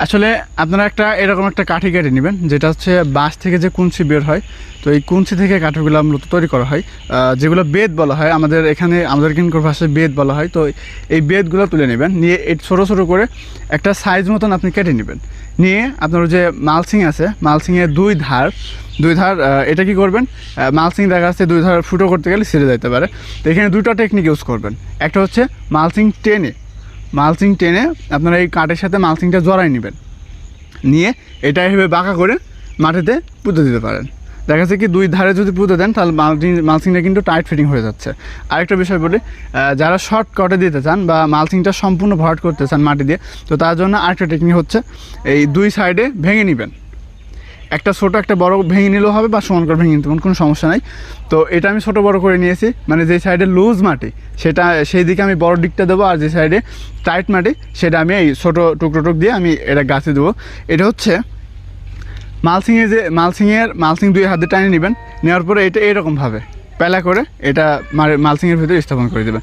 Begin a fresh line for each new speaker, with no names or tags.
আসলে আপনারা এরকম একটা কাঠি কেটে নেবেন, যেটা হচ্ছে বাঁশ থেকে যে কুঞ্চি বের হয়। তো এই কুঞ্চি থেকে কাঠিগুলো মূলত তৈরি করা হয়, যেগুলো বেত বলা হয় আমাদের এখানকার ভাষায় বেত বলা হয়। তো এই বেতগুলো তুলে নেবেন, নিয়ে এই ছোটো ছোটো করে একটা সাইজ মতন আপনি কেটে নেবেন। নিয়ে আপনার যে মালসিং আছে, মালসিংয়ের দুই ধার এটা কি করবেন, মালসিং দেখা যাচ্ছে দুই ধার ফুটো করতে গেলে ছিঁড়ে যেতে পারে। তো এখানে দুটো টেকনিক ইউজ করবেন। একটা হচ্ছে মালসিং টেনে আপনারা এই কাঠের সাথে মালসিংটা জড়াই নেবেন, নিয়ে এটা এভাবে বাঁকা করে মাটিতে পুঁতে দিতে পারেন। দেখা যাচ্ছে কি দুই ধারে যদি পুঁতে দেন তাহলে মালসিংটা কিন্তু টাইট ফিটিং হয়ে যাচ্ছে। আরেকটা বিষয় বলি, যারা শর্টকাটে দিতে চান বা মালসিংটা সম্পূর্ণ ভরাট করতে চান মাটি দিয়ে, তো তার জন্য আরেকটা টেকনিক হচ্ছে এই দুই সাইডে ভেঙে নেবেন। একটা ছোটো একটা বড় ভেঙে নিলেও হবে বা সমান করে ভেঙে নিতে কোনো সমস্যা নাই। তো এটা আমি ছোটো বড় করে নিয়েছি, মানে যে সাইডে লুজ মাটি সেই দিকে আমি বড় দিকটা দেবো, আর যে সাইডে টাইট মাটি সেটা আমি এই ছোটো টুকরো দিয়ে আমি এটা গাছে দেবো। এটা হচ্ছে মালসিং দুই হাতে টানিয়ে নেবেন, নেওয়ার পরে এটা এরকমভাবে পেলা করে এটা মালসিংয়ের ভিতরে স্থাপন করে দেবেন।